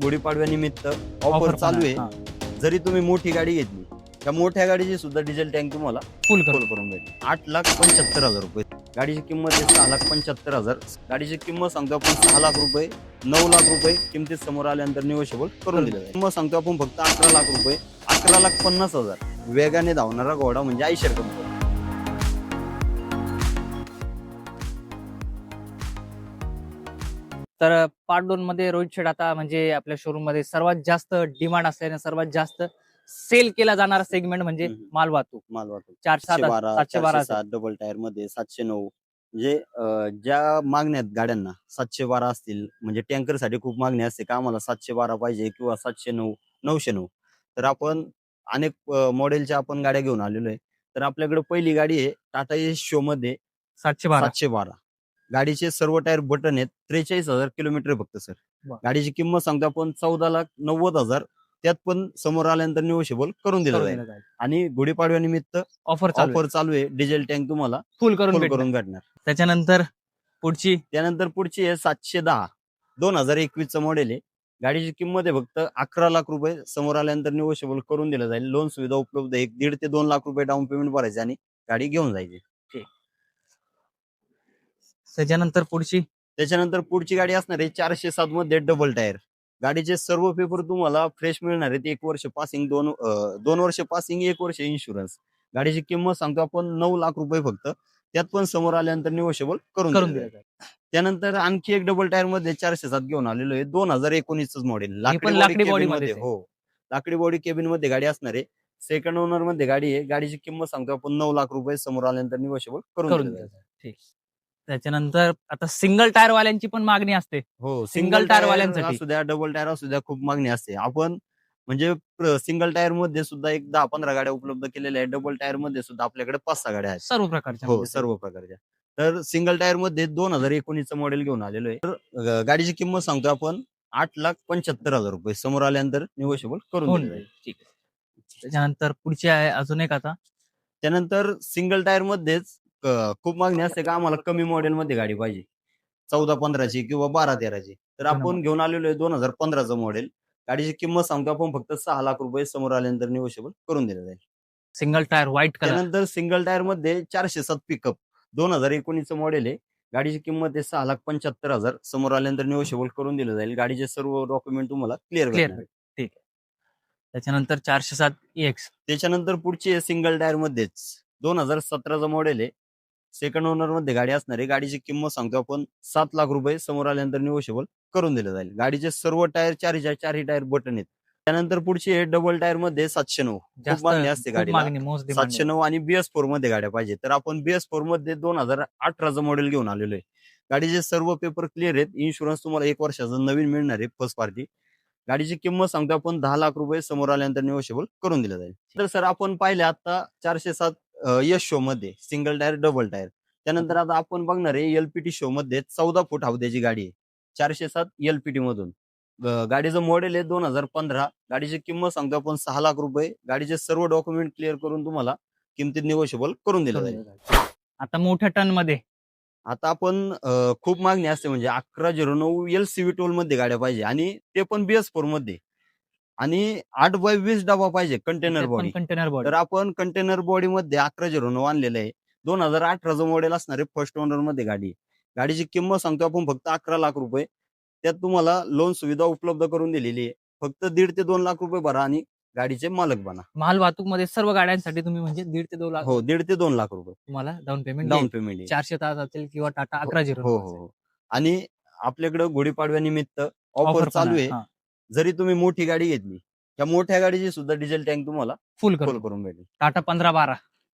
गुढीपाडव्यानिमित्त offer offer चालू आहे. जरी तुम्ही मोठी गाडी घेतली त्या मोठ्या गाडीची सुद्धा डिझेल टँक तुम्हाला फुल फुल करून भेटेल. 8,75,000 रुपये गाडीची किंमत आहे. 6,75,000 गाडीची किंमत सांगतो आपण 6 लाख रुपये, 9 लाख रुपये किमतीत समोर आल्यानंतर निगोशिएबल करून दिलं जाईल. किंमत सांगतो आपण फक्त 11 लाख रुपये, 11,50,000. वेगाने धावणारा घोडा म्हणजे आयशर कंपनी. तर पार्ट 2 मध्ये रोहित शेठ आता म्हणजे आपल्या शोरूम मध्ये सर्वात जास्त डिमांड असल्याने सर्वात जास्त सेल केला जाणारा सेगमेंट म्हणजे माल वाहतूक. मालवाहतूक 712 712 डबल टायर मध्ये 709 म्हणजे ज्या मागण्या आहेत गाड्यांना 712 असतील म्हणजे टँकर साठी खूप मागणी असते का आम्हाला 712 पाहिजे किंवा 709 909. तर आपण अनेक मॉडेलच्या आपण गाड्या घेऊन आलेलो आहे. तर आपल्याकडे पहिली गाडी आहे टाटा एस शो मध्ये 712. 712. गाडीचे सर्व टायर बटन आहेत. 43,000 किलोमीटर फक्त सर. वा. गाडीची गाडीची किंमत सांगतो आपण 14,90,000. त्यात पण समोर आल्यानंतर निगोशिएबल करून दिलं जाईल. आणि गुढीपाडव्यानिमित्त ऑफर ऑफर चालू आहे. डिझेल टँक तुम्हाला फुल फुल करून करून भेटणार. त्याच्यानंतर पुढची त्यानंतर पुढची आहे 710 2021 चं मॉडेल आहे. गाडीची किंमत आहे फक्त 11 लाख रुपये. समोर आल्यानंतर निगोशिएबल करून दिलं जाईल. लोन सुविधा उपलब्ध आहे. 1.5 ते 2 लाख रुपये डाऊन पेमेंट भरायचे आणि गाडी घेऊन जायची. त्याच्यानंतर त्याच्यानंतर पुढची गाडी असणार आहे 407 मध्ये डबल टायर. गाडीचे सर्व पेपर तुम्हाला फ्रेश मिळणार आहेत. 1 वर्ष पासिंग, 2 वर्ष पासिंग, 1 वर्ष इन्शुरन्स. गाडीची किंमत सांगतो आपण 9 लाख रुपये फक्त. त्यात पण समोर आल्यानंतर निगोशिएबल करून दिलं जाईल. त्यानंतर आणखी एक डबल टायर मध्ये 407 घेऊन आलेलो आहे. 2019 मॉडेल. लाकडी बॉडी मध्ये हो, लाकडी बॉडी केबिन मध्ये गाडी असणार आहे. सेकंड ओनर मध्ये गाडी आहे. गाडीची किंमत सांगतो आपण 9 लाख रुपये. समोर आल्यानंतर निगोशिएबल करून दिलं जाईल. ठीक. त्याच्यानंतर आता सिंगल टायर वाल्यांची पण मागणी असते. हो, सिंगल टायर वाल्यांसाठी असू द्या, डबल टायर असू द्या, खूप मागणी असते. आपण म्हणजे सिंगल टायर मध्ये सुद्धा एक 10-15 गाड्या उपलब्ध केलेल्या आहेत. डबल टायर मध्ये सुद्धा आपल्याकडे 5-6 गाड्या आहेत. सर्व प्रकारच्या हो, सर्व प्रकारच्या. तर सिंगल टायर मध्ये 2019 चं मॉडेल घेऊन आलेलो आहे. तर गाडीची किंमत सांगतो आपण 8,75,000 रुपये. समोर आल्यानंतर निगोशिएबल करून दिलं जाईल. ठीक आहे. त्याच्यानंतर पुढची आहे अजून एक आता त्यानंतर सिंगल टायर मध्येच खूप मागणी असते का आम्हाला कमी मॉडेल मध्ये गाडी पाहिजे. 14-15ची किंवा 12-13ची. तर आपण घेऊन आलेलो आहे 2015चं मॉडेल. गाडीची किंमत सांगतो आपण फक्त 6 लाख रुपये. समोर आल्यानंतर निगोशिएबल करून दिलं जाईल. Single tyre white colour. त्यानंतर सिंगल टायर मध्ये 407 पिकअप 2019चं मॉडेल आहे. गाडीची किंमत आहे 6,75,000. समोर आल्यानंतर निगोशिएबल करून दिलं जाईल. गाडीचे सर्व डॉक्युमेंट तुम्हाला क्लिअर ठीक आहे. त्याच्यानंतर 407 EX. त्याच्यानंतर पुढची आहे सिंगल टायर मध्येच 2017चं मॉडेल आहे. सेकंड ओनर मध्ये गाडी असणार आहे. गाडीची किंमत सांगतो आपण 7 लाख रुपये. समोर आल्यानंतर निगोशिएबल करून दिलं जाईल. गाडीचे सर्व टायर चारही टायर बटन आहेत. त्यानंतर पुढची आहे डबल टायर मध्ये 709. खूप मागणी असते गाडीला. 709 आणि BS4 मध्ये गाड्या पाहिजे. तर आपण BS4 मध्ये 2018चं मॉडेल घेऊन आलेलो आहे. गाडीचे सर्व पेपर क्लिअर आहेत. इन्शुरन्स तुम्हाला 1 वर्षाचा नवीन मिळणार आहे फर्स्ट पार्टी. गाडीची किंमत सांगतो आपण 10 लाख रुपये. समोर आल्यानंतर निगोशिएबल करून दिलं जाईल. तर सर आपण पाहिले आता 407 यश शो मध्ये सिंगल टायर डबल टायर. त्यानंतर आता आपण बघणार आहे LPT शो मध्ये 14 फूट हौद्याची गाडी आहे. 407 LPT मधून. गाडीचं मॉडेल आहे 2015. गाडीची किंमत सांगतो आपण 6 लाख रुपये. गाडीचे सर्व डॉक्युमेंट क्लिअर करून तुम्हाला किमतीत निगोशिएबल करून दिलं जाईल. आता मोठ्या टन मध्ये आता आपण खूप मागणी असते म्हणजे 1109 LCV टोल मध्ये गाड्या पाहिजे आणि ते पण BS4 मध्ये. आणि 8x20 डबा पाहिजे कंटेनर बॉडी. तर आपण कंटेनर बॉडी मध्ये 1109 आणलेलं आहे. 2018चं मॉडेल असणार आहे. फर्स्ट ओनर मध्ये गाडी. गाडीची किंमत सांगतो आपण फक्त 11 लाख रुपये. त्यात तुम्हाला लोन सुविधा उपलब्ध करून दिलेली आहे. फक्त 1.5 ते 2 लाख रुपये भरा आणि गाडीचे मालक बना. माल वाहतूक मध्ये सर्व गाड्यांसाठी तुम्ही म्हणजे 1.5 ते 2 लाख. हो, 1.5 ते 2 लाख रुपये तुम्हाला डाऊन पेमेंट. 400 तास असेल किंवा टाटा 1109. हो. आणि आपल्याकडे गुढीपाडव्यानिमित्त ऑफर चालू आहे. जरी तुम्ही मोठी गाडी घेतली त्या मोठ्या गाडीची सुद्धा डिझेल टँक तुम्हाला फुल करून भेटेल. टाटा 1512.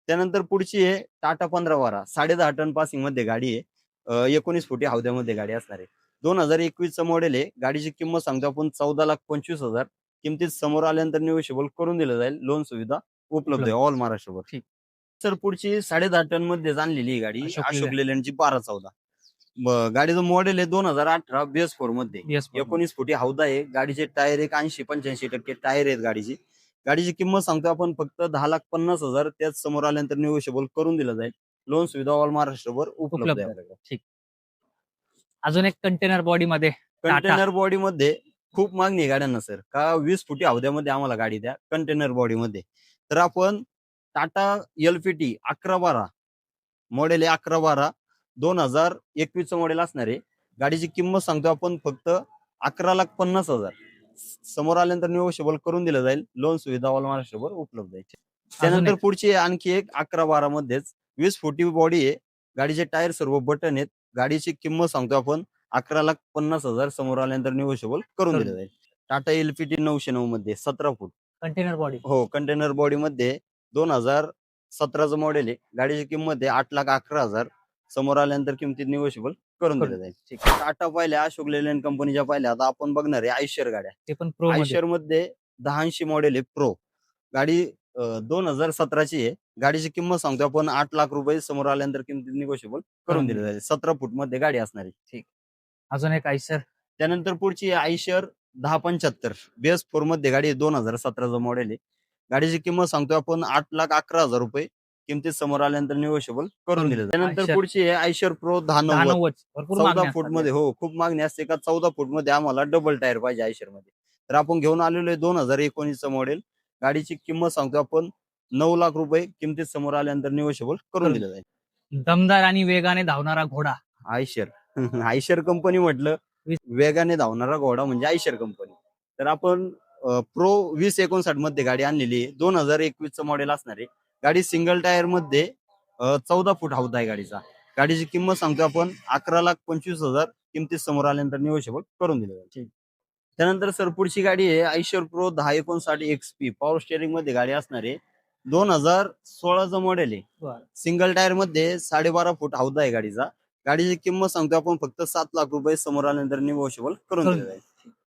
त्यानंतर पुढची आहे टाटा 1512. 10.5 टन पासिंग मध्ये गाडी आहे. 19 फुटी हौद्यामध्ये गाडी असणार आहे. 2021चं मॉडेल आहे. गाडीची किंमत सांगतो आपण 14,25,000. किमतीत समोर आल्यानंतर निगोशिएबल करून दिलं जाईल. लोन सुविधा उपलब्ध आहे ऑल महाराष्ट्रभर. ठीक. सर पुढची 10.5 टन मध्ये आणलेली ही गाडी अशोक लेलँडची 1214. गाडीचं मॉडेल आहे 2018 BS4 मध्ये. 19 फुटी हौदा आहे. गाडीचे टायर एक 80-85% टायर आहेत गाडीची. गाडीची किंमत सांगतो आपण फक्त 10,50,000. त्यात समोर आल्यानंतर निगोशिएबल करून दिलं जाईल. लोन सुविधा ऑल महाराष्ट्रभर उपलब्ध आहे. ठीक. अजून एक कंटेनर बॉडी मध्ये कंटेनर बॉडी मध्ये खूप मागणी आहे गाड्यांना सर, का 20 फुटी हौद्यामध्ये आम्हाला गाडी द्या कंटेनर बॉडीमध्ये. तर आपण टाटा LPT 1112 मॉडेल आहे, 1112 2021 मॉडेल असणार आहे. गाडीची किंमत सांगतो आपण फक्त 11,50,000. समोर आल्यानंतर निगोशिएबल करून दिलं जाईल. लोन सुविधा ऑल महाराष्ट्रभर उपलब्ध आहे. त्यानंतर एक? पुढची आणखी एक 1112 मध्येच 20 फुटी बॉडी आहे. गाडीचे टायर सर्व बटन आहेत. गाडीची किंमत सांगतो आपण 11,50,000. समोर आल्यानंतर निगोशिएबल करून दिलं जाईल. टाटा LPT 909 मध्ये 17 फूट कंटेनर बॉडी. हो, कंटेनर बॉडी मध्ये 2017चं मॉडेल आहे. गाडीची किंमत आहे 8,11,000. समोर आल्यानंतर किमतीत निगोशिएबल करून दिलं जाईल. ठीक टाटा पाहिल्या, अशोक लेलँड कंपनीच्या पाहिल्या. आता आपण बघणार आहे आयशर गाड्या. ते पण प्रो आयशर मध्ये 1080 मॉडेल आहे प्रो. गाडी 2017ची आहे. गाडीची किंमत सांगतो आपण 8 लाख रुपये. समोर आल्यानंतर किमतीत निगोशिएबल करून दिलं जाईल. 17 फूट मध्ये गाडी असणार आहे. अजून एक आयशर. त्यानंतर पुढची आयशर 1075 BS4 मध्ये गाडी 2017चं मॉडेल आहे. गाडीची किंमत सांगतो आपण 8,11,000 रुपये. किमतीत समोर आल्यानंतर निगोशिएबल करून दिलं जाईल. त्यानंतर आयशर. पुढची आहे आयशर प्रो 1090 भरपूर 14 मागण्या फूट असतात. मध्ये. हो, खूप मागणी असते का 14 फूट मध्ये आम्हाला डबल टायर पाहिजे आयशर मध्ये. तर आपण घेऊन आलेलो आहे 2019चं मॉडेल. गाडीची किंमत सांगतो आपण 9 लाख रुपये. किमतीत समोर आल्यानंतर निगोशिएबल करून दिलं जाईल. दमदार आणि वेगाने धावणारा घोडा. आयशर आयशर कंपनी म्हटलं, वेगाने धावणारा घोडा म्हणजे आयशर कंपनी. तर आपण प्रो 2059 मध्ये गाडी आणलेली आहे. 2021चं मॉडेल असणार आहे. गाडी सिंगल टायर मध्ये 14 फूट हौद आहे गाडीचा. गाडीची किंमत सांगतो आपण 11,25,000. किमतीत समोर आल्यानंतर निगोशिएबल करून दिलं जाईल. त्यानंतर सर पुढची गाडी आहे Eicher pro 1059 XP power steering मध्ये गाडी असणार आहे. 2016चं मॉडेल आहे. सिंगल टायर मध्ये 12.5 फूट हौदा आहे गाडीचा. गाडीची किंमत सांगतो आपण फक्त 7 लाख रुपये. समोर आल्यानंतर निगोशिएबल करून दिलं जाईल.